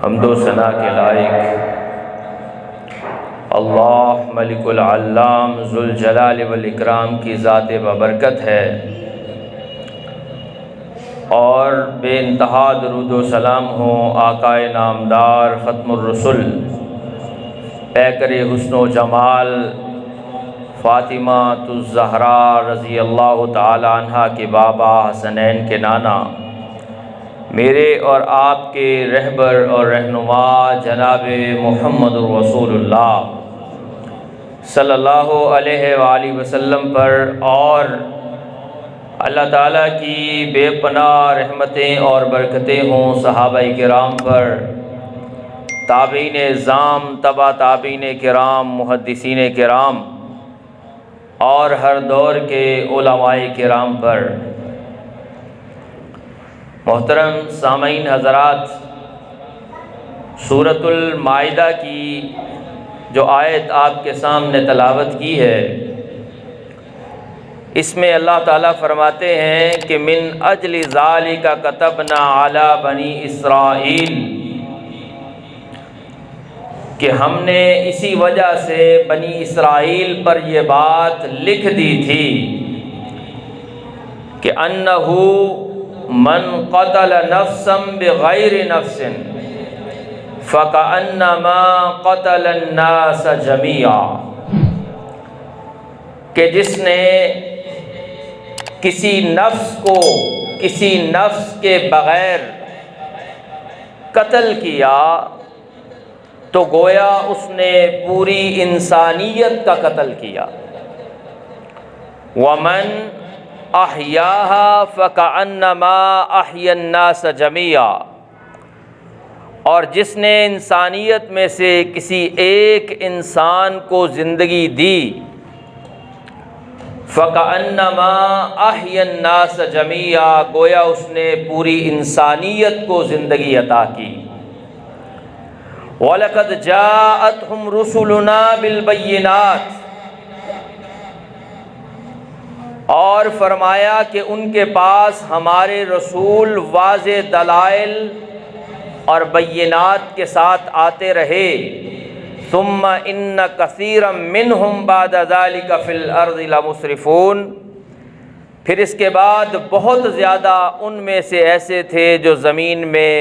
حمد و ثنا کے لائق اللہ ملک العلام ذوالجلال والاکرام کی ذات ببرکت ہے، اور بے انتہا درود و سلام ہو آقائے نامدار ختم الرسل پیکر حسن و جمال فاطمہ الزہرا رضی اللہ تعالی عنہا کے بابا حسنین کے نانا، میرے اور آپ کے رہبر اور رہنما جناب محمد رسول اللہ صلی اللہ علیہ وآلہ وسلم پر، اور اللہ تعالیٰ کی بے پناہ رحمتیں اور برکتیں ہوں صحابہ کرام پر، تابعین اعظام، تبع تابعین کرام، محدثین کرام اور ہر دور کے علماء کرام پر۔ محترم سامعین حضرات، سورۃ المائدہ کی جو آیت آپ کے سامنے تلاوت کی ہے، اس میں اللہ تعالیٰ فرماتے ہیں کہ من اجل ذالک کتبنا علی بنی اسرائیل، کہ ہم نے اسی وجہ سے بنی اسرائیل پر یہ بات لکھ دی تھی کہ انہو من قتل نفسا بغیر نفس فکأنما قتل الناس جمیعا، کہ جس نے کسی نفس کو کسی نفس کے بغیر قتل کیا تو گویا اس نے پوری انسانیت کا قتل کیا۔ ومن احیاہا فکأنما احیا الناس جمیعا، اور جس نے انسانیت میں سے کسی ایک انسان کو زندگی دی، فکأنما احیا الناس جمیعا، گویا اس نے پوری انسانیت کو زندگی عطا کی۔ وَلَقَدْ جَاءَتْهُمْ رُسُلُنَا بِالْبَيِّنَاتِ، اور فرمایا کہ ان کے پاس ہمارے رسول واضح دلائل اور بینات کے ساتھ آتے رہے۔ ثم ان کثیرا منہم بعد ذلک فی الارض لمسرفون، پھر اس کے بعد بہت زیادہ ان میں سے ایسے تھے جو زمین میں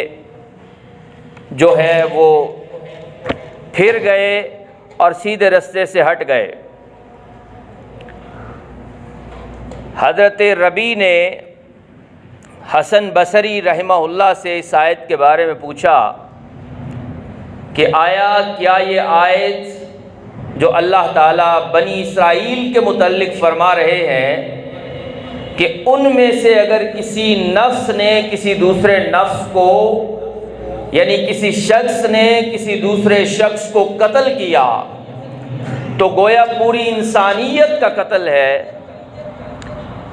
جو ہے وہ پھر گئے اور سیدھے رستے سے ہٹ گئے۔ حضرت ربیع نے حسن بصری رحمہ اللہ سے اس آیت کے بارے میں پوچھا کہ آیا کیا یہ آیت جو اللہ تعالیٰ بنی اسرائیل کے متعلق فرما رہے ہیں کہ ان میں سے اگر کسی نفس نے کسی دوسرے نفس کو، یعنی کسی شخص نے کسی دوسرے شخص کو قتل کیا تو گویا پوری انسانیت کا قتل ہے،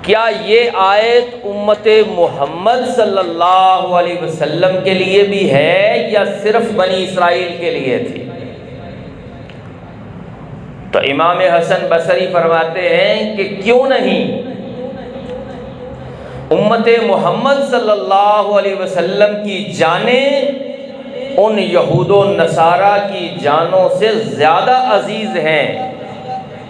کیا یہ آیت امت محمد صلی اللہ علیہ وسلم کے لیے بھی ہے یا صرف بنی اسرائیل کے لیے تھی؟ تو امام حسن بصری فرماتے ہیں کہ کیوں نہیں امت محمد صلی اللہ علیہ وسلم کی جانیں ان یہود و نصارہ کی جانوں سے زیادہ عزیز ہیں،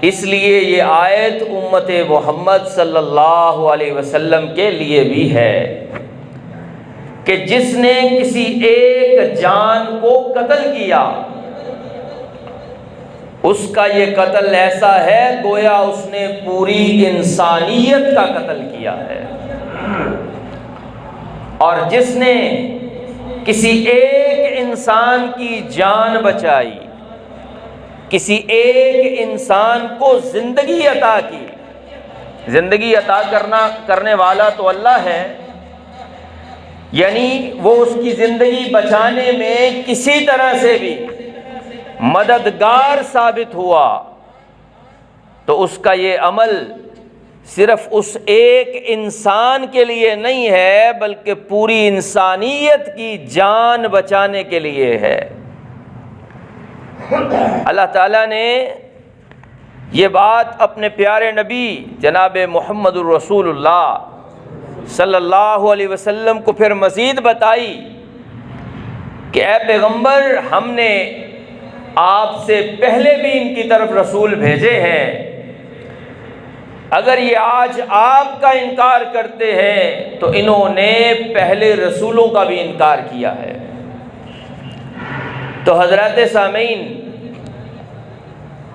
اس لیے یہ آیت امت محمد صلی اللہ علیہ وسلم کے لیے بھی ہے کہ جس نے کسی ایک جان کو قتل کیا، اس کا یہ قتل ایسا ہے گویا اس نے پوری انسانیت کا قتل کیا ہے، اور جس نے کسی ایک انسان کی جان بچائی، کسی ایک انسان کو زندگی عطا کی، زندگی عطا کرنے والا تو اللہ ہے، یعنی وہ اس کی زندگی بچانے میں کسی طرح سے بھی مددگار ثابت ہوا تو اس کا یہ عمل صرف اس ایک انسان کے لیے نہیں ہے بلکہ پوری انسانیت کی جان بچانے کے لیے ہے۔ اللہ تعالیٰ نے یہ بات اپنے پیارے نبی جناب محمد الرسول اللہ صلی اللہ علیہ وسلم کو پھر مزید بتائی کہ اے پیغمبر، ہم نے آپ سے پہلے بھی ان کی طرف رسول بھیجے ہیں، اگر یہ آج آپ کا انکار کرتے ہیں تو انہوں نے پہلے رسولوں کا بھی انکار کیا ہے۔ تو حضرات سامعین،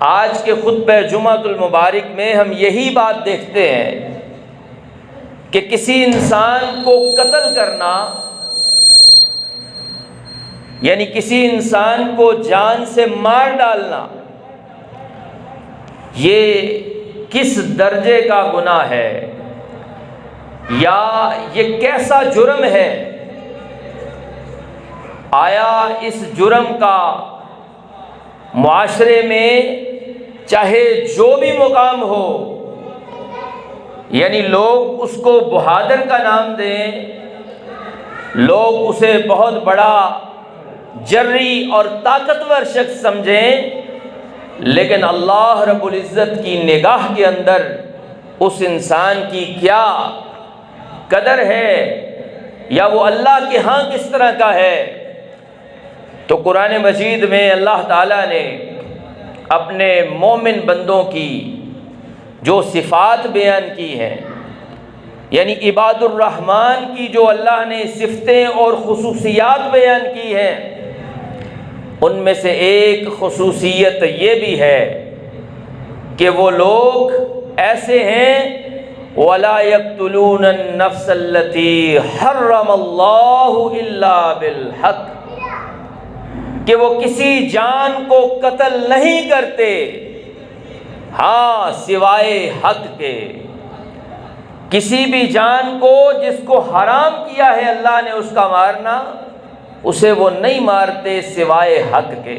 آج کے خطبہ جمعۃ المبارک میں ہم یہی بات دیکھتے ہیں کہ کسی انسان کو قتل کرنا، یعنی کسی انسان کو جان سے مار ڈالنا، یہ کس درجے کا گناہ ہے یا یہ کیسا جرم ہے؟ آیا اس جرم کا معاشرے میں چاہے جو بھی مقام ہو، یعنی لوگ اس کو بہادر کا نام دیں، لوگ اسے بہت بڑا جری اور طاقتور شخص سمجھیں، لیکن اللہ رب العزت کی نگاہ کے اندر اس انسان کی کیا قدر ہے یا وہ اللہ کے ہاں کس طرح کا ہے؟ تو قرآن مجید میں اللہ تعالیٰ نے اپنے مومن بندوں کی جو صفات بیان کی ہیں، یعنی عباد الرحمن کی جو اللہ نے صفتیں اور خصوصیات بیان کی ہیں، ان میں سے ایک خصوصیت یہ بھی ہے کہ وہ لوگ ایسے ہیں وَلَا يَقْتُلُونَ النَّفْسَ الَّتِي حَرَّمَ اللَّهُ إِلَّا بِالْحَقِّ، کہ وہ کسی جان کو قتل نہیں کرتے ہاں سوائے حق کے۔ کسی بھی جان کو جس کو حرام کیا ہے اللہ نے اس کا مارنا، اسے وہ نہیں مارتے سوائے حق کے۔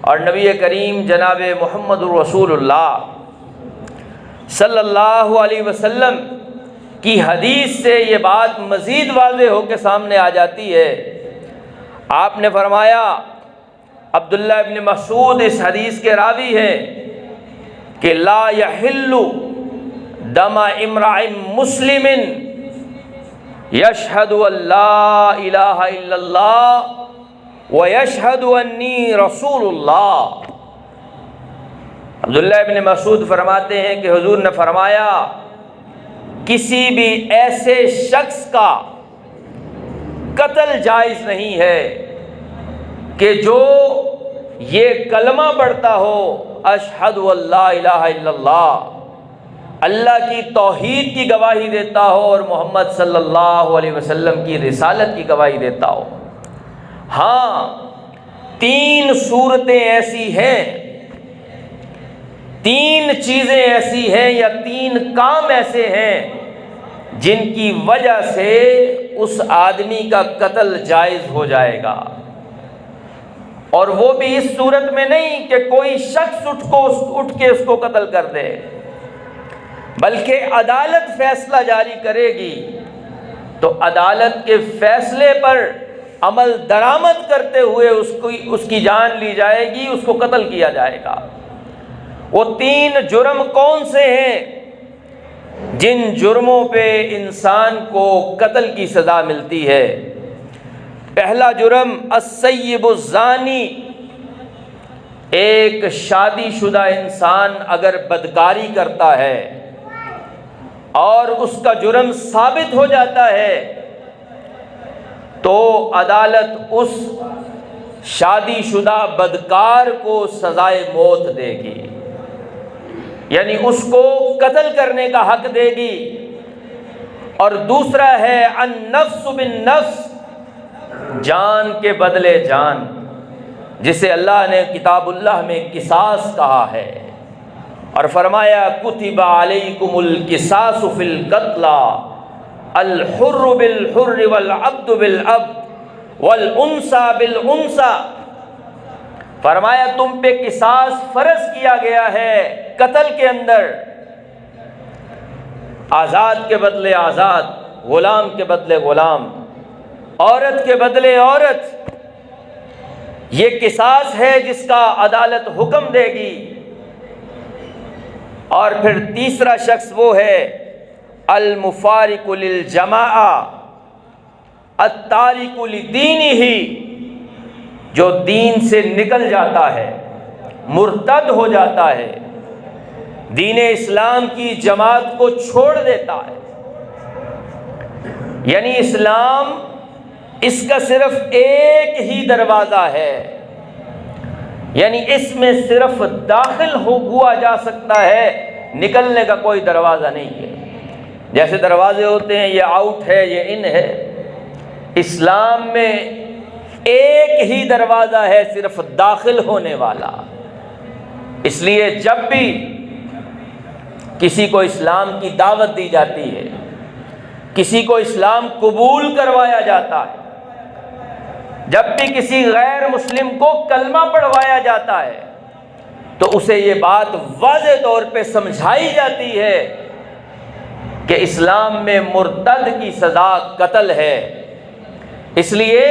اور نبی کریم جناب محمد رسول اللہ صلی اللہ علیہ وسلم کی حدیث سے یہ بات مزید واضح ہو کے سامنے آ جاتی ہے۔ آپ نے فرمایا، عبداللہ ابن مسعود اس حدیث کے راوی ہیں کہ لا یحل دم امرئ مسلم یشہد ان لا الہ الا اللہ ویشہد انی رسول اللہ۔ عبداللہ ابن مسعود فرماتے ہیں کہ حضور نے فرمایا، کسی بھی ایسے شخص کا قتل جائز نہیں ہے کہ جو یہ کلمہ پڑھتا ہو اشہد ان لا الہ الا اللہ، اللہ کی توحید کی گواہی دیتا ہو اور محمد صلی اللہ علیہ وسلم کی رسالت کی گواہی دیتا ہو۔ ہاں، تین صورتیں ایسی ہیں، تین چیزیں ایسی ہیں یا تین کام ایسے ہیں جن کی وجہ سے اس آدمی کا قتل جائز ہو جائے گا، اور وہ بھی اس صورت میں نہیں کہ کوئی شخص اٹھ کے اس کو قتل کر دے، بلکہ عدالت فیصلہ جاری کرے گی تو عدالت کے فیصلے پر عمل درآمد کرتے ہوئے اس کی جان لی جائے گی، اس کو قتل کیا جائے گا۔ وہ تین جرم کون سے ہیں جن جرموں پہ انسان کو قتل کی سزا ملتی ہے؟ پہلا جرم السیب الزانی، ایک شادی شدہ انسان اگر بدکاری کرتا ہے اور اس کا جرم ثابت ہو جاتا ہے تو عدالت اس شادی شدہ بدکار کو سزائے موت دے گی، یعنی اس کو قتل کرنے کا حق دے گی۔ اور دوسرا ہے النفس بالنفس، جان کے بدلے جان، جسے اللہ نے کتاب اللہ میں قصاص کہا ہے اور فرمایا کتب علیکم القصاص فی القتلی الحر بالحر والعبد بالعبد والانثى بالانثى، فرمایا تم پہ قصاص فرض کیا گیا ہے قتل کے اندر، آزاد کے بدلے آزاد، غلام کے بدلے غلام، عورت کے بدلے عورت، یہ قصاص ہے جس کا عدالت حکم دے گی۔ اور پھر تیسرا شخص وہ ہے المفارق للجماعہ التارک لدینہ، جو دین سے نکل جاتا ہے، مرتد ہو جاتا ہے، دین اسلام کی جماعت کو چھوڑ دیتا ہے. یعنی اسلام، اس کا صرف ایک ہی دروازہ ہے، یعنی اس میں صرف داخل ہوا جا سکتا ہے، نکلنے کا کوئی دروازہ نہیں ہے. جیسے دروازے ہوتے ہیں، یہ آؤٹ ہے، یہ ان ہے، اسلام میں ایک ہی دروازہ ہے، صرف داخل ہونے والا. اس لیے جب بھی کسی کو اسلام کی دعوت دی جاتی ہے، کسی کو اسلام قبول کروایا جاتا ہے، جب بھی کسی غیر مسلم کو کلمہ پڑھوایا جاتا ہے، تو اسے یہ بات واضح طور پہ سمجھائی جاتی ہے کہ اسلام میں مرتد کی سزا قتل ہے. اس لیے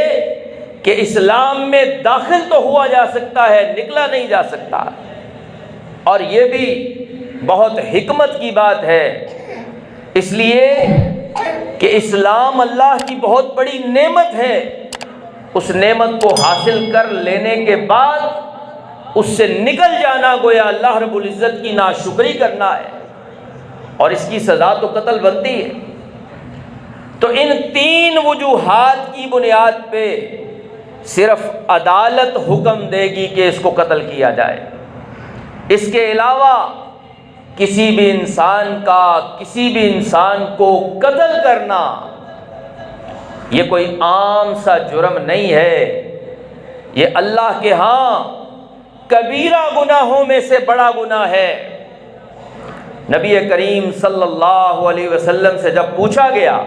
کہ اسلام میں داخل تو ہوا جا سکتا ہے، نکلا نہیں جا سکتا. اور یہ بھی بہت حکمت کی بات ہے، اس لیے کہ اسلام اللہ کی بہت بڑی نعمت ہے. اس نعمت کو حاصل کر لینے کے بعد اس سے نکل جانا گویا اللہ رب العزت کی ناشکری کرنا ہے، اور اس کی سزا تو قتل بنتی ہے. تو ان تین وجوہات کی بنیاد پہ صرف عدالت حکم دے گی کہ اس کو قتل کیا جائے. اس کے علاوہ کسی بھی انسان کو قتل کرنا یہ کوئی عام سا جرم نہیں ہے، یہ اللہ کے ہاں کبیرہ گناہوں میں سے بڑا گناہ ہے. نبی کریم صلی اللہ علیہ وسلم سے جب پوچھا گیا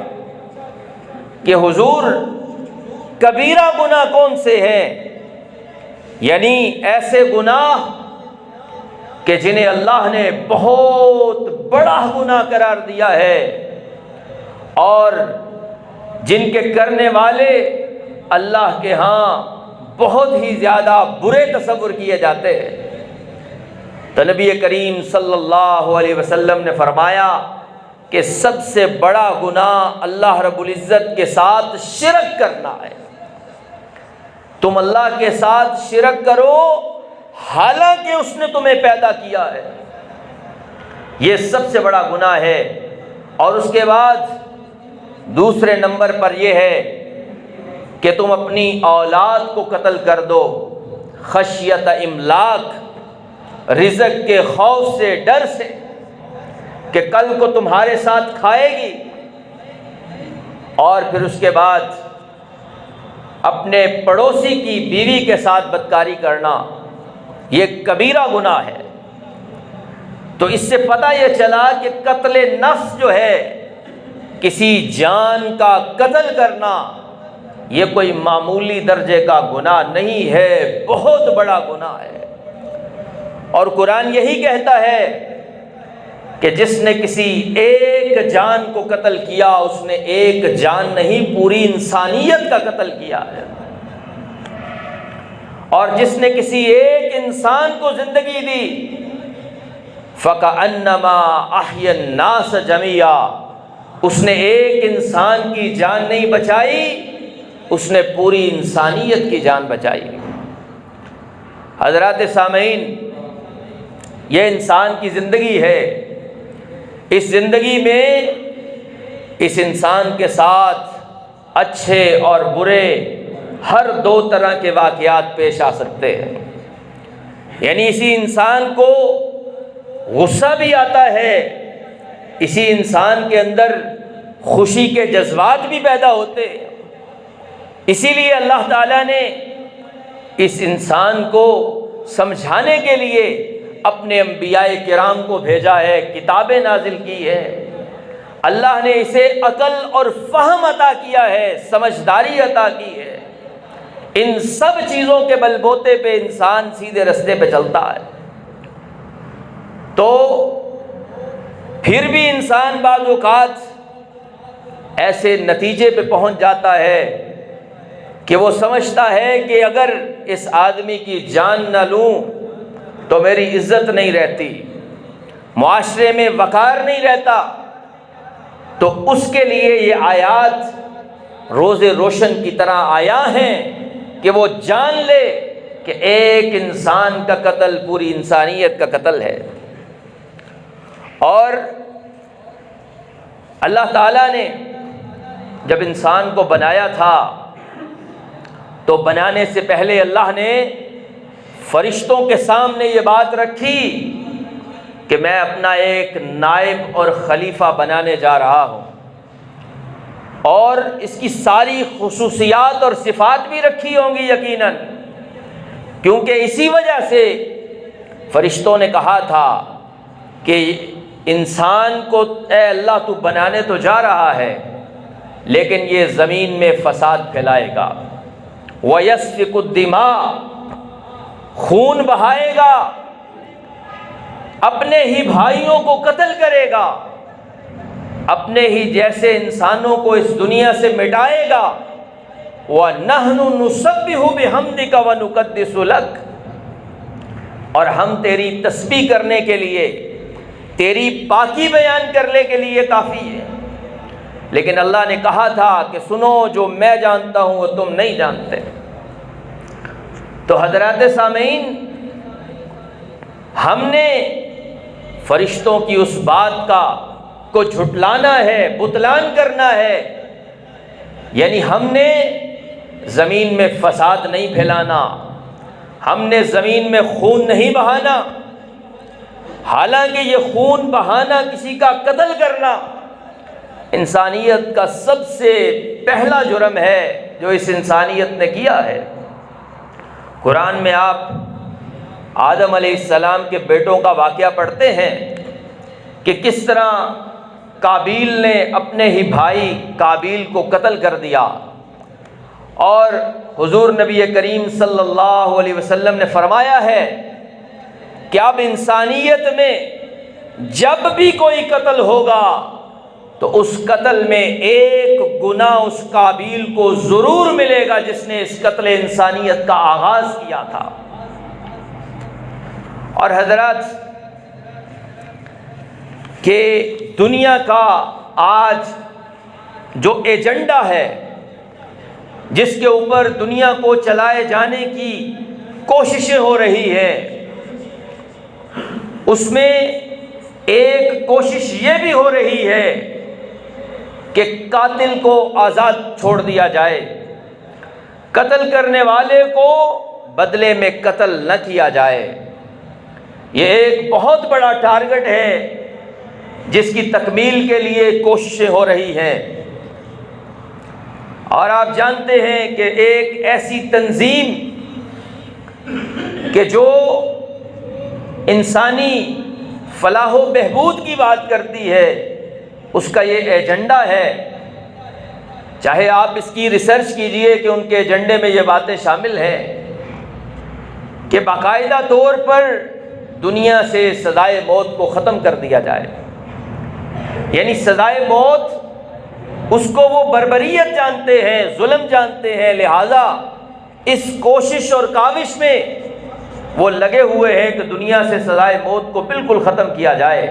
کہ حضور کبیرہ گناہ کون سے ہیں، یعنی ایسے گناہ کہ جنہیں اللہ نے بہت بڑا گناہ قرار دیا ہے اور جن کے کرنے والے اللہ کے ہاں بہت ہی زیادہ برے تصور کیے جاتے ہیں، تو نبی کریم صلی اللہ علیہ وسلم نے فرمایا کہ سب سے بڑا گناہ اللہ رب العزت کے ساتھ شرک کرنا ہے. تم اللہ کے ساتھ شرک کرو حالانکہ اس نے تمہیں پیدا کیا ہے، یہ سب سے بڑا گناہ ہے. اور اس کے بعد دوسرے نمبر پر یہ ہے کہ تم اپنی اولاد کو قتل کر دو، خشیت املاک، رزق کے خوف سے، ڈر سے کہ کل کو تمہارے ساتھ کھائے گی. اور پھر اس کے بعد اپنے پڑوسی کی بیوی کے ساتھ بدکاری کرنا یہ کبیرہ گناہ ہے. تو اس سے پتہ یہ چلا کہ قتل نفس جو ہے، کسی جان کا قتل کرنا، یہ کوئی معمولی درجے کا گناہ نہیں ہے، بہت بڑا گناہ ہے. اور قرآن یہی کہتا ہے کہ جس نے کسی ایک جان کو قتل کیا اس نے ایک جان نہیں، پوری انسانیت کا قتل کیا ہے. اور جس نے کسی ایک انسان کو زندگی دی فَكَأَنَّمَا أَحْيَا النَّاسَ جَمِيعًا، اس نے ایک انسان کی جان نہیں بچائی، اس نے پوری انسانیت کی جان بچائی. حضرات سامعین، یہ انسان کی زندگی ہے. اس زندگی میں اس انسان کے ساتھ اچھے اور برے ہر دو طرح کے واقعات پیش آ سکتے ہیں. یعنی اسی انسان کو غصہ بھی آتا ہے، اسی انسان کے اندر خوشی کے جذبات بھی پیدا ہوتے ہیں. اسی لیے اللہ تعالیٰ نے اس انسان کو سمجھانے کے لیے اپنے انبیاء کرام کو بھیجا ہے، کتابیں نازل کی ہے. اللہ نے اسے عقل اور فہم عطا کیا ہے، سمجھداری عطا کی ہے. ان سب چیزوں کے بل بوتے پہ انسان سیدھے رستے پہ چلتا ہے. تو پھر بھی انسان بعض اوقات ایسے نتیجے پہ پہنچ جاتا ہے کہ وہ سمجھتا ہے کہ اگر اس آدمی کی جان نہ لوں تو میری عزت نہیں رہتی، معاشرے میں وقار نہیں رہتا. تو اس کے لیے یہ آیات روز روشن کی طرح آیا ہیں کہ وہ جان لے کہ ایک انسان کا قتل پوری انسانیت کا قتل ہے۔ اور اللہ تعالیٰ نے جب انسان کو بنایا تھا تو بنانے سے پہلے اللہ نے فرشتوں کے سامنے یہ بات رکھی کہ میں اپنا ایک نائب اور خلیفہ بنانے جا رہا ہوں، اور اس کی ساری خصوصیات اور صفات بھی رکھی ہوں گی یقیناً، کیونکہ اسی وجہ سے فرشتوں نے کہا تھا کہ انسان کو اے اللہ تو بنانے تو جا رہا ہے لیکن یہ زمین میں فساد پھیلائے گا، وَيَسْفِكُ الدِّمَاءَ، خون بہائے گا، اپنے ہی بھائیوں کو قتل کرے گا، اپنے ہی جیسے انسانوں کو اس دنیا سے مٹائے گا، وَنَحْنُ نُسَبِّحُ بِحَمْدِكَ وَنُقَدِّسُ لَكَ، اور ہم تیری تسبیح کرنے کے لیے، تیری پاکی بیان کرنے کے لیے کافی ہے۔ لیکن اللہ نے کہا تھا کہ سنو، جو میں جانتا ہوں وہ تم نہیں جانتے۔ تو حضرات سامعین، ہم نے فرشتوں کی اس بات کو جھٹلانا ہے، بطلان کرنا ہے، یعنی ہم نے زمین میں فساد نہیں پھیلانا، ہم نے زمین میں خون نہیں بہانا، حالانکہ یہ خون بہانا، کسی کا قتل کرنا انسانیت کا سب سے پہلا جرم ہے جو اس انسانیت نے کیا ہے۔ قرآن میں آپ آدم علیہ السلام کے بیٹوں کا واقعہ پڑھتے ہیں کہ کس طرح قابیل نے اپنے ہی بھائی قابیل کو قتل کر دیا، اور حضور نبی کریم صلی اللہ علیہ وسلم نے فرمایا ہے کہ اب انسانیت میں جب بھی کوئی قتل ہوگا تو اس قتل میں ایک گناہ اس قابیل کو ضرور ملے گا جس نے اس قتل انسانیت کا آغاز کیا تھا۔ اور حضرات، کہ دنیا کا آج جو ایجنڈا ہے جس کے اوپر دنیا کو چلائے جانے کی کوششیں ہو رہی ہیں، اس میں ایک کوشش یہ بھی ہو رہی ہے کہ قاتل کو آزاد چھوڑ دیا جائے، قتل کرنے والے کو بدلے میں قتل نہ کیا جائے۔ یہ ایک بہت بڑا ٹارگٹ ہے جس کی تکمیل کے لیے کوششیں ہو رہی ہیں۔ اور آپ جانتے ہیں کہ ایک ایسی تنظیم کہ جو انسانی فلاح و بہبود کی بات کرتی ہے، اس کا یہ ایجنڈا ہے، چاہے آپ اس کی ریسرچ کیجئے کہ ان کے ایجنڈے میں یہ باتیں شامل ہیں کہ باقاعدہ طور پر دنیا سے سزائے موت کو ختم کر دیا جائے، یعنی سزائے موت اس کو وہ بربریت جانتے ہیں، ظلم جانتے ہیں، لہذا اس کوشش اور کاوش میں وہ لگے ہوئے ہیں کہ دنیا سے سزائے موت کو بالکل ختم کیا جائے۔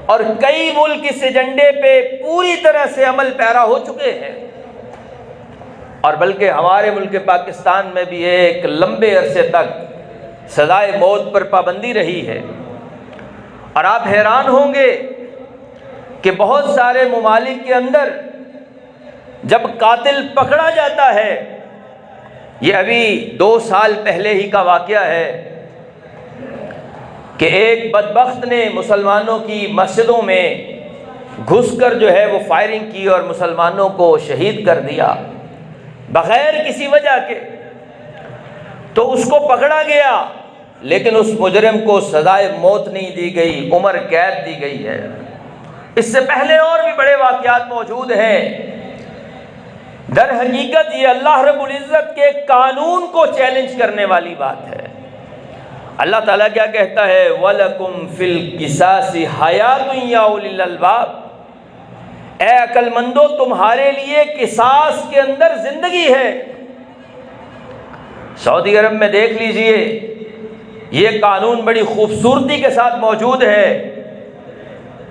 اور کئی ملک اس ایجنڈے پہ پوری طرح سے عمل پیرا ہو چکے ہیں، اور بلکہ ہمارے ملک پاکستان میں بھی ایک لمبے عرصے تک سزائے موت پر پابندی رہی ہے۔ اور آپ حیران ہوں گے کہ بہت سارے ممالک کے اندر جب قاتل پکڑا جاتا ہے، یہ ابھی 2 سال پہلے ہی کا واقعہ ہے کہ ایک بدبخت نے مسلمانوں کی مسجدوں میں گھس کر جو ہے وہ فائرنگ کی اور مسلمانوں کو شہید کر دیا بغیر کسی وجہ کے۔ تو اس کو پکڑا گیا، لیکن اس مجرم کو سزائے موت نہیں دی گئی، عمر قید دی گئی ہے۔ اس سے پہلے اور بھی بڑے واقعات موجود ہیں۔ در حقیقت یہ اللہ رب العزت کے قانون کو چیلنج کرنے والی بات ہے۔ اللہ تعالیٰ کیا کہتا ہے؟ وَلَكُمْ فِي الْقِصَاصِ حَيَاةٌ يَا أُولِي الْأَلْبَابِ، اے عقل مندو تمہارے لیے قصاص کے اندر زندگی ہے۔ سعودی عرب میں دیکھ لیجئے، یہ قانون بڑی خوبصورتی کے ساتھ موجود ہے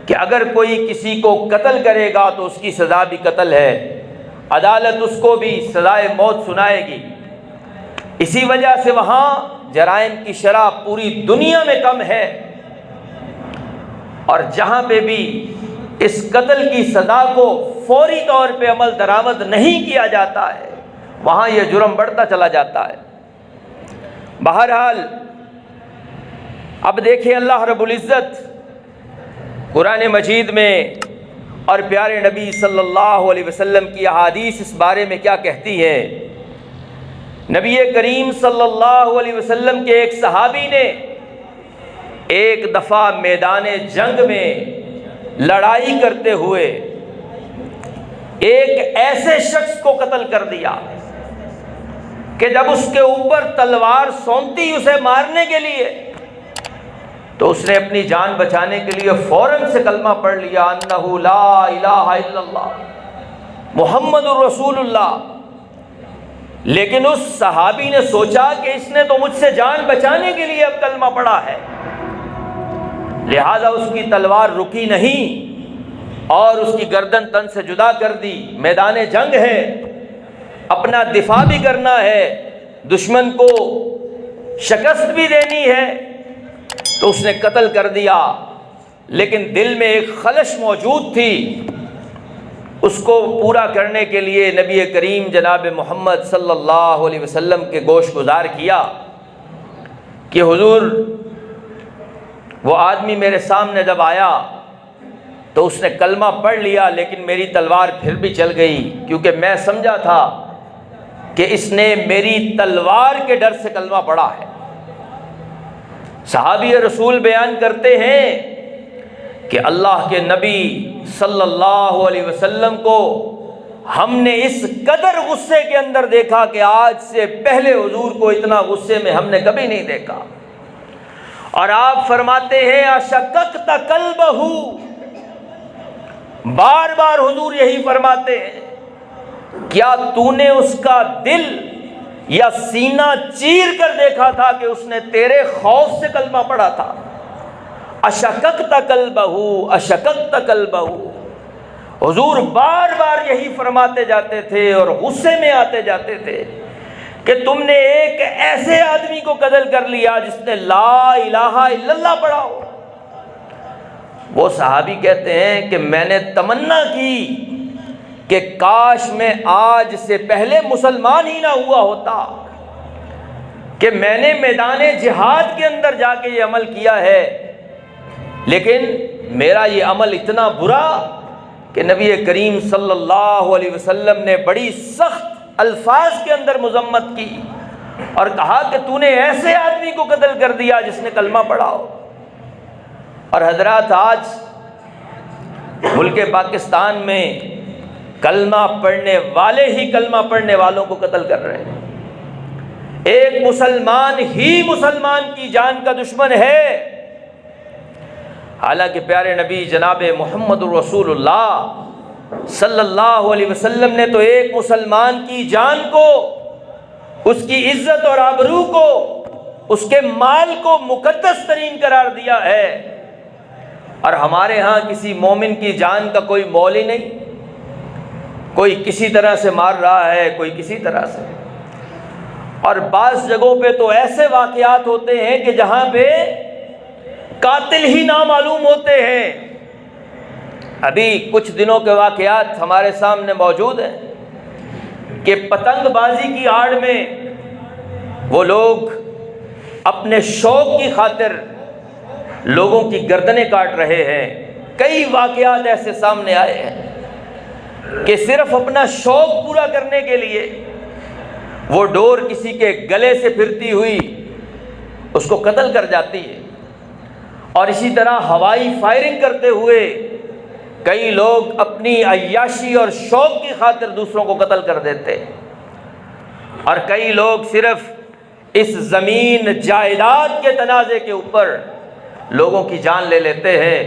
کہ اگر کوئی کسی کو قتل کرے گا تو اس کی سزا بھی قتل ہے، عدالت اس کو بھی سزائے موت سنائے گی۔ اسی وجہ سے وہاں جرائم کی شرح پوری دنیا میں کم ہے، اور جہاں پہ بھی اس قتل کی سزا کو فوری طور پہ عمل درآمد نہیں کیا جاتا ہے وہاں یہ جرم بڑھتا چلا جاتا ہے۔ بہرحال اب دیکھیں اللہ رب العزت قرآن مجید میں اور پیارے نبی صلی اللہ علیہ وسلم کی احادیث اس بارے میں کیا کہتی ہے۔ نبی کریم صلی اللہ علیہ وسلم کے ایک صحابی نے ایک دفعہ میدان جنگ میں لڑائی کرتے ہوئے ایک ایسے شخص کو قتل کر دیا کہ جب اس کے اوپر تلوار سونتی اسے مارنے کے لیے تو اس نے اپنی جان بچانے کے لیے فوراً سے کلمہ پڑھ لیا، انہ لا الہ الا اللہ محمد الرسول اللہ۔ لیکن اس صحابی نے سوچا کہ اس نے تو مجھ سے جان بچانے کے لیے اب کلمہ پڑھا ہے، لہذا اس کی تلوار رکی نہیں اور اس کی گردن تن سے جدا کر دی۔ میدان جنگ ہے، اپنا دفاع بھی کرنا ہے، دشمن کو شکست بھی دینی ہے، تو اس نے قتل کر دیا۔ لیکن دل میں ایک خلش موجود تھی، اس کو پورا کرنے کے لیے نبی کریم جناب محمد صلی اللہ علیہ وسلم کے گوش گزار کیا کہ حضور وہ آدمی میرے سامنے جب آیا تو اس نے کلمہ پڑھ لیا، لیکن میری تلوار پھر بھی چل گئی، کیونکہ میں سمجھا تھا کہ اس نے میری تلوار کے ڈر سے کلمہ پڑھا ہے۔ صحابی رسول بیان کرتے ہیں کہ اللہ کے نبی صلی اللہ علیہ وسلم کو ہم نے اس قدر غصے کے اندر دیکھا کہ آج سے پہلے حضور کو اتنا غصے میں ہم نے کبھی نہیں دیکھا۔ اور آپ فرماتے ہیں اشققت قلبہ، بار بار حضور یہی فرماتے ہیں، کیا تو نے اس کا دل یا سینہ چیر کر دیکھا تھا کہ اس نے تیرے خوف سے کلمہ پڑھا تھا؟ اشققت قلبہ اشققت قلبہ، حضور بار بار یہی فرماتے جاتے تھے اور غصے میں آتے جاتے تھے کہ تم نے ایک ایسے آدمی کو قتل کر لیا جس نے لا الہ الا اللہ پڑھا ہو۔ وہ صحابی کہتے ہیں کہ میں نے تمنا کی کہ کاش میں آج سے پہلے مسلمان ہی نہ ہوا ہوتا، کہ میں نے میدان جہاد کے اندر جا کے یہ عمل کیا ہے، لیکن میرا یہ عمل اتنا برا کہ نبی کریم صلی اللہ علیہ وسلم نے بڑی سخت الفاظ کے اندر مذمت کی اور کہا کہ تو نے ایسے آدمی کو قتل کر دیا جس نے کلمہ پڑھا ہو۔ اور حضرات آج ملک پاکستان میں کلمہ پڑھنے والے ہی کلمہ پڑھنے والوں کو قتل کر رہے ہیں۔ ایک مسلمان ہی مسلمان کی جان کا دشمن ہے، حالانکہ پیارے نبی جناب محمد الرسول اللہ صلی اللہ علیہ وسلم نے تو ایک مسلمان کی جان کو، اس کی عزت اور آبرو کو، اس کے مال کو مقدس ترین قرار دیا ہے، اور ہمارے ہاں کسی مومن کی جان کا کوئی مول ہی نہیں، کوئی کسی طرح سے مار رہا ہے، کوئی کسی طرح سے۔ اور بعض جگہوں پہ تو ایسے واقعات ہوتے ہیں کہ جہاں پہ قاتل ہی نامعلوم ہوتے ہیں۔ ابھی کچھ دنوں کے واقعات ہمارے سامنے موجود ہیں کہ پتنگ بازی کی آڑ میں وہ لوگ اپنے شوق کی خاطر لوگوں کی گردنیں کاٹ رہے ہیں۔ کئی واقعات ایسے سامنے آئے ہیں کہ صرف اپنا شوق پورا کرنے کے لیے وہ ڈور کسی کے گلے سے پھرتی ہوئی اس کو قتل کر جاتی ہے، اور اسی طرح ہوائی فائرنگ کرتے ہوئے کئی لوگ اپنی عیاشی اور شوق کی خاطر دوسروں کو قتل کر دیتے، اور کئی لوگ صرف اس زمین جائیداد کے تنازع کے اوپر لوگوں کی جان لے لیتے ہیں،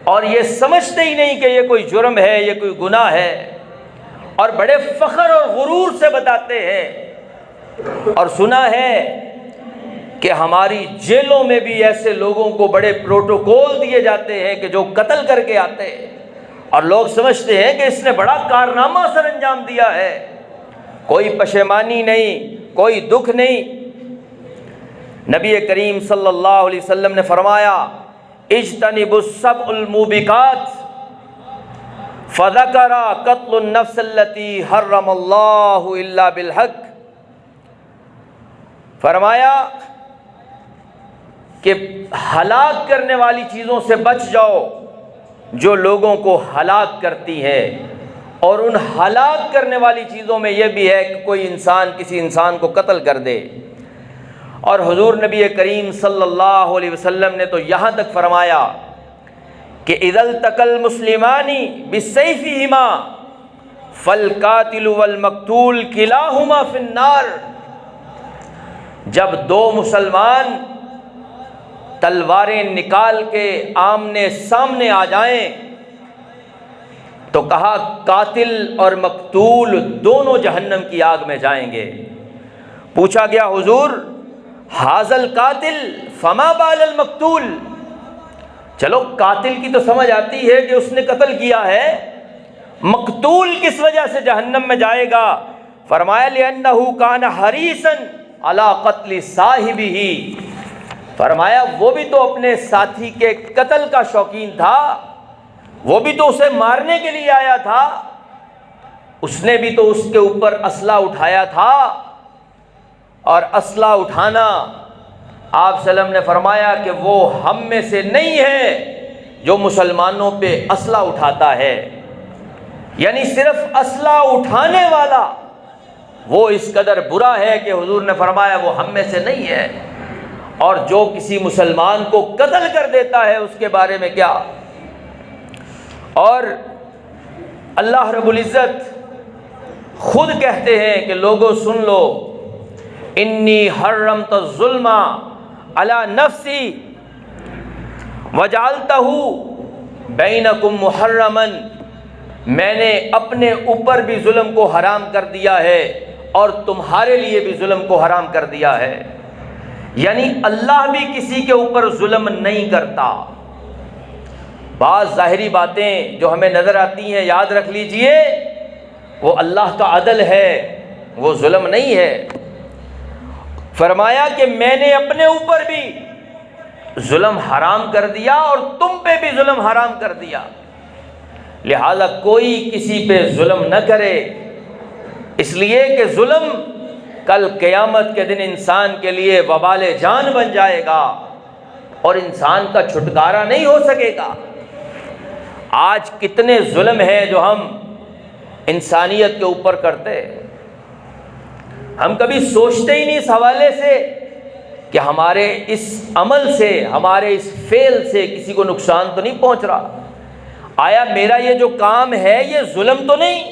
اور یہ سمجھتے ہی نہیں کہ یہ کوئی جرم ہے، یہ کوئی گناہ ہے، اور بڑے فخر اور غرور سے بتاتے ہیں۔ اور سنا ہے کہ ہماری جیلوں میں بھی ایسے لوگوں کو بڑے پروٹوکول دیے جاتے ہیں کہ جو قتل کر کے آتے ہیں، اور لوگ سمجھتے ہیں کہ اس نے بڑا کارنامہ سر انجام دیا ہے، کوئی پشیمانی نہیں، کوئی دکھ نہیں۔ نبی کریم صلی اللہ علیہ وسلم نے فرمایا اجتنبوا السبع الموبقات فذکر قتل النفس التي حرم اللہ الا بالحق، فرمایا کہ ہلاک کرنے والی چیزوں سے بچ جاؤ جو لوگوں کو ہلاک کرتی ہے، اور ان ہلاک کرنے والی چیزوں میں یہ بھی ہے کہ کوئی انسان کسی انسان کو قتل کر دے۔ اور حضور نبی کریم صلی اللہ علیہ وسلم نے تو یہاں تک فرمایا کہ اذا التقى المسلمان بسيفهما فالقاتل والمقتول كلاهما في النار، جب دو مسلمان تلواریں نکال کے آمنے سامنے آ جائیں تو کہا قاتل اور مقتول دونوں جہنم کی آگ میں جائیں گے۔ پوچھا گیا حضور ھذا القاتل فما بال المقتول، چلو قاتل کی تو سمجھ آتی ہے کہ اس نے قتل کیا ہے، مقتول کس وجہ سے جہنم میں جائے گا؟ فرمایا لأنه كان حریصا على قتل صاحبہ، فرمایا وہ بھی تو اپنے ساتھی کے قتل کا شوقین تھا، وہ بھی تو اسے مارنے کے لیے آیا تھا، اس نے بھی تو اس کے اوپر اسلحہ اٹھایا تھا، اور اسلحہ اٹھانا آپ صلی اللہ علیہ وسلم نے فرمایا کہ وہ ہم میں سے نہیں ہے جو مسلمانوں پہ اسلحہ اٹھاتا ہے، یعنی صرف اسلحہ اٹھانے والا وہ اس قدر برا ہے کہ حضور نے فرمایا وہ ہم میں سے نہیں ہے، اور جو کسی مسلمان کو قتل کر دیتا ہے اس کے بارے میں کیا۔ اور اللہ رب العزت خود کہتے ہیں کہ لوگوں سن لو انی حرمت الظلم علی نفسی وجعلتہ بینکم محرما، میں نے اپنے اوپر بھی ظلم کو حرام کر دیا ہے اور تمہارے لیے بھی ظلم کو حرام کر دیا ہے، یعنی اللہ بھی کسی کے اوپر ظلم نہیں کرتا۔ بعض ظاہری باتیں جو ہمیں نظر آتی ہیں یاد رکھ لیجئے وہ اللہ کا عدل ہے، وہ ظلم نہیں ہے۔ فرمایا کہ میں نے اپنے اوپر بھی ظلم حرام کر دیا اور تم پہ بھی ظلم حرام کر دیا، لہذا کوئی کسی پہ ظلم نہ کرے، اس لیے کہ ظلم کل قیامت کے دن انسان کے لیے وبال جان بن جائے گا اور انسان کا چھٹکارا نہیں ہو سکے گا۔ آج کتنے ظلم ہیں جو ہم انسانیت کے اوپر کرتے ہیں، ہم کبھی سوچتے ہی نہیں اس حوالے سے کہ ہمارے اس عمل سے، ہمارے اس فعل سے کسی کو نقصان تو نہیں پہنچ رہا، آیا میرا یہ جو کام ہے یہ ظلم تو نہیں؟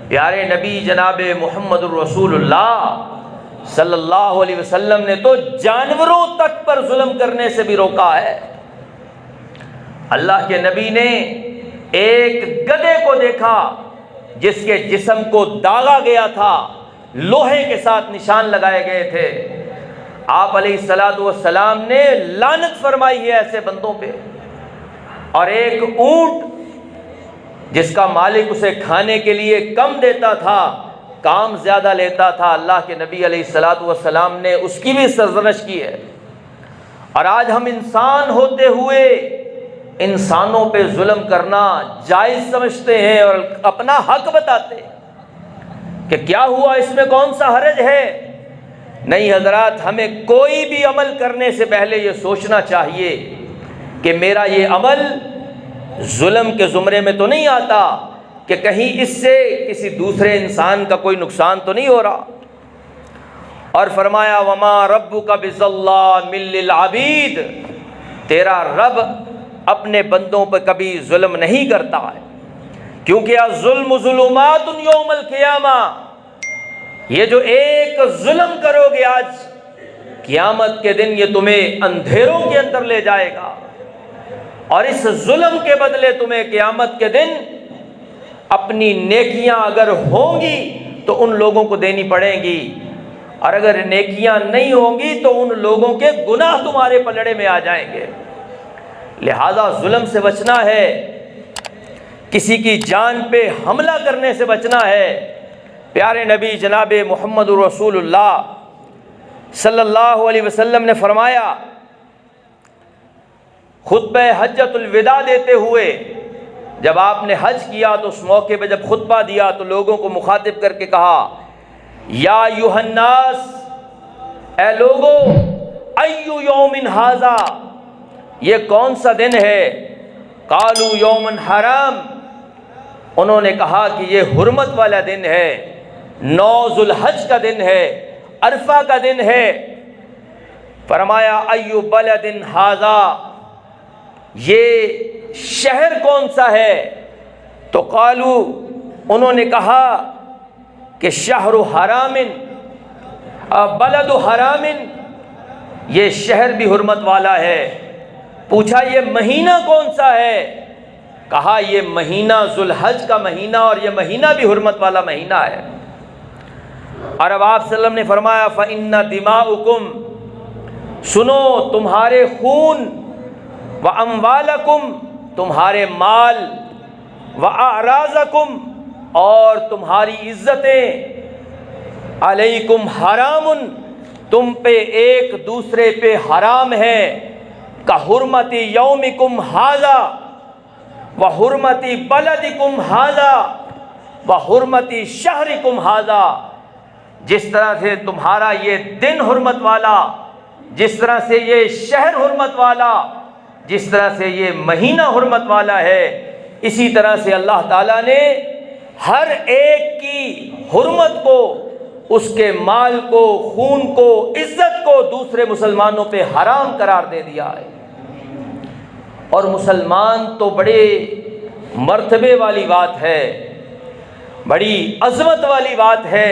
پیارے نبی جناب محمد الرسول اللہ صلی اللہ علیہ وسلم نے تو جانوروں تک پر ظلم کرنے سے بھی روکا ہے۔ اللہ کے نبی نے ایک گدھے کو دیکھا جس کے جسم کو داغا گیا تھا، لوہے کے ساتھ نشان لگائے گئے تھے، آپ علیہ الصلوۃ والسلام نے لعنت فرمائی ہے ایسے بندوں پہ۔ اور ایک اونٹ جس کا مالک اسے کھانے کے لیے کم دیتا تھا، کام زیادہ لیتا تھا، اللہ کے نبی علیہ الصلوۃ والسلام نے اس کی بھی سرزنش کی ہے۔ اور آج ہم انسان ہوتے ہوئے انسانوں پہ ظلم کرنا جائز سمجھتے ہیں اور اپنا حق بتاتے ہیں کہ کیا ہوا، اس میں کون سا حرج ہے؟ نہیں حضرات، ہمیں کوئی بھی عمل کرنے سے پہلے یہ سوچنا چاہیے کہ میرا یہ عمل ظلم کے زمرے میں تو نہیں آتا، کہ کہیں اس سے کسی دوسرے انسان کا کوئی نقصان تو نہیں ہو رہا۔ اور فرمایا وما ربک بظلام للعبید، تیرا رب اپنے بندوں پہ کبھی ظلم نہیں کرتا ہے، کیونکہ الظلم ظلمات یوم القیامہ، یہ جو ایک ظلم کرو گے آج قیامت کے دن یہ تمہیں اندھیروں کے اندر لے جائے گا، اور اس ظلم کے بدلے تمہیں قیامت کے دن اپنی نیکیاں اگر ہوں گی تو ان لوگوں کو دینی پڑیں گی، اور اگر نیکیاں نہیں ہوں گی تو ان لوگوں کے گناہ تمہارے پلڑے میں آ جائیں گے۔ لہذا ظلم سے بچنا ہے، کسی کی جان پہ حملہ کرنے سے بچنا ہے۔ پیارے نبی جناب محمد رسول اللہ صلی اللہ علیہ وسلم نے فرمایا، خطبہ حجۃ الوداع دیتے ہوئے، جب آپ نے حج کیا تو اس موقع پہ جب خطبہ دیا تو لوگوں کو مخاطب کر کے کہا، یا ایھا الناس، اے لوگو، ایو یوم ھذا، یہ کون سا دن ہے؟ قالوا یوم حرام، انہوں نے کہا کہ یہ حرمت والا دن ہے، 9 ذوالحج کا دن ہے، عرفہ کا دن ہے۔ فرمایا ایو بلد ھذا، یہ شہر کون سا ہے؟ تو قالوا، انہوں نے کہا کہ شہر حرام، بلد حرام، یہ شہر بھی حرمت والا ہے۔ پوچھا یہ مہینہ کون سا ہے؟ کہا یہ مہینہ ذوالحج کا مہینہ، اور یہ مہینہ بھی حرمت والا مہینہ ہے۔ اور اب آپ صلی اللہ علیہ وسلم نے فرمایا، فَإِنَّ دِمَاءُكُمْ، سنو تمہارے خون، وَأَمْوَالَكُمْ، تمہارے مال، وَأَعْرَاضَكُمْ، اور تمہاری عزتیں، علیکم حرام، تم پہ ایک دوسرے پہ حرام ہے، کحرمت یومکم ھذا وحرمت بلدکم ھذا وحرمت شہرکم ھذا، جس طرح سے تمہارا یہ دن حرمت والا، جس طرح سے یہ شہر حرمت والا، جس طرح سے یہ مہینہ حرمت والا ہے، اسی طرح سے اللہ تعالیٰ نے ہر ایک کی حرمت کو، اس کے مال کو، خون کو، عزت کو دوسرے مسلمانوں پہ حرام قرار دے دیا ہے۔ اور مسلمان تو بڑے مرتبے والی بات ہے، بڑی عظمت والی بات ہے۔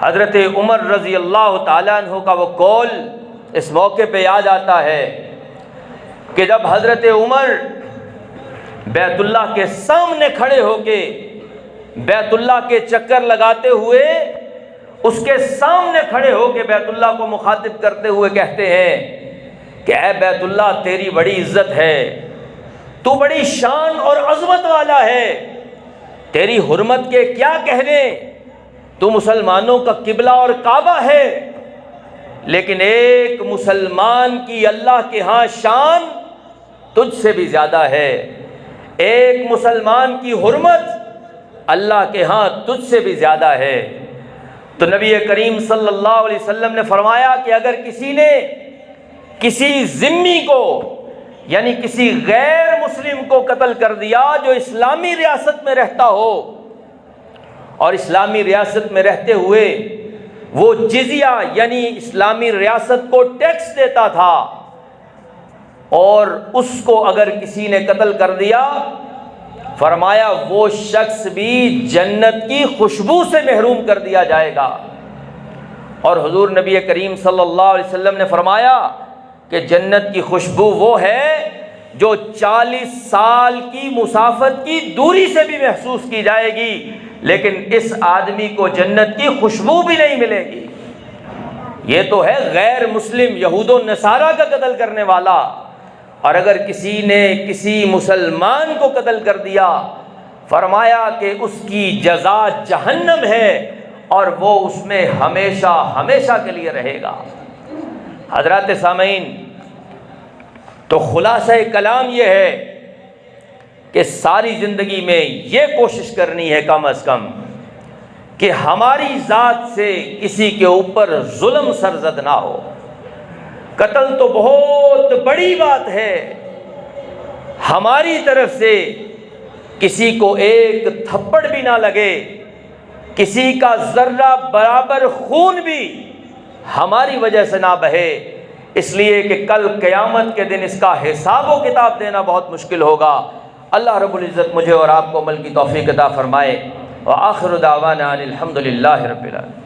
حضرت عمر رضی اللہ تعالیٰ عنہ کا وہ قول اس موقع پہ یاد آتا ہے کہ جب حضرت عمر بیت اللہ کے سامنے کھڑے ہو کے بیت اللہ کے چکر لگاتے ہوئے، اس کے سامنے کھڑے ہو کے بیت اللہ کو مخاطب کرتے ہوئے کہتے ہیں کہ اے بیت اللہ، تیری بڑی عزت ہے، تو بڑی شان اور عظمت والا ہے، تیری حرمت کے کیا کہنے، تو مسلمانوں کا قبلہ اور کعبہ ہے، لیکن ایک مسلمان کی اللہ کے ہاں شان تجھ سے بھی زیادہ ہے، ایک مسلمان کی حرمت اللہ کے ہاں تجھ سے بھی زیادہ ہے۔ تو نبی کریم صلی اللہ علیہ وسلم نے فرمایا کہ اگر کسی نے کسی ذمی کو، یعنی کسی غیر مسلم کو قتل کر دیا جو اسلامی ریاست میں رہتا ہو، اور اسلامی ریاست میں رہتے ہوئے وہ جزیہ یعنی اسلامی ریاست کو ٹیکس دیتا تھا، اور اس کو اگر کسی نے قتل کر دیا، فرمایا وہ شخص بھی جنت کی خوشبو سے محروم کر دیا جائے گا۔ اور حضور نبی کریم صلی اللہ علیہ وسلم نے فرمایا کہ جنت کی خوشبو وہ ہے جو 40 سال کی مسافت کی دوری سے بھی محسوس کی جائے گی، لیکن اس آدمی کو جنت کی خوشبو بھی نہیں ملے گی۔ یہ تو ہے غیر مسلم یہود و نصارہ کا قتل کرنے والا، اور اگر کسی نے کسی مسلمان کو قتل کر دیا، فرمایا کہ اس کی جزا جہنم ہے، اور وہ اس میں ہمیشہ ہمیشہ کے لیے رہے گا۔ حضرات سامعین، تو خلاصہ کلام یہ ہے کہ ساری زندگی میں یہ کوشش کرنی ہے کم از کم کہ ہماری ذات سے کسی کے اوپر ظلم سرزد نہ ہو۔ قتل تو بہت بڑی بات ہے، ہماری طرف سے کسی کو ایک تھپڑ بھی نہ لگے، کسی کا ذرہ برابر خون بھی ہماری وجہ سے نہ بہے، اس لیے کہ کل قیامت کے دن اس کا حساب و کتاب دینا بہت مشکل ہوگا۔ اللہ رب العزت مجھے اور آپ کو عمل کی توفیق عطا فرمائے۔ وآخر دعوانا ان الحمد للہ رب العالمین۔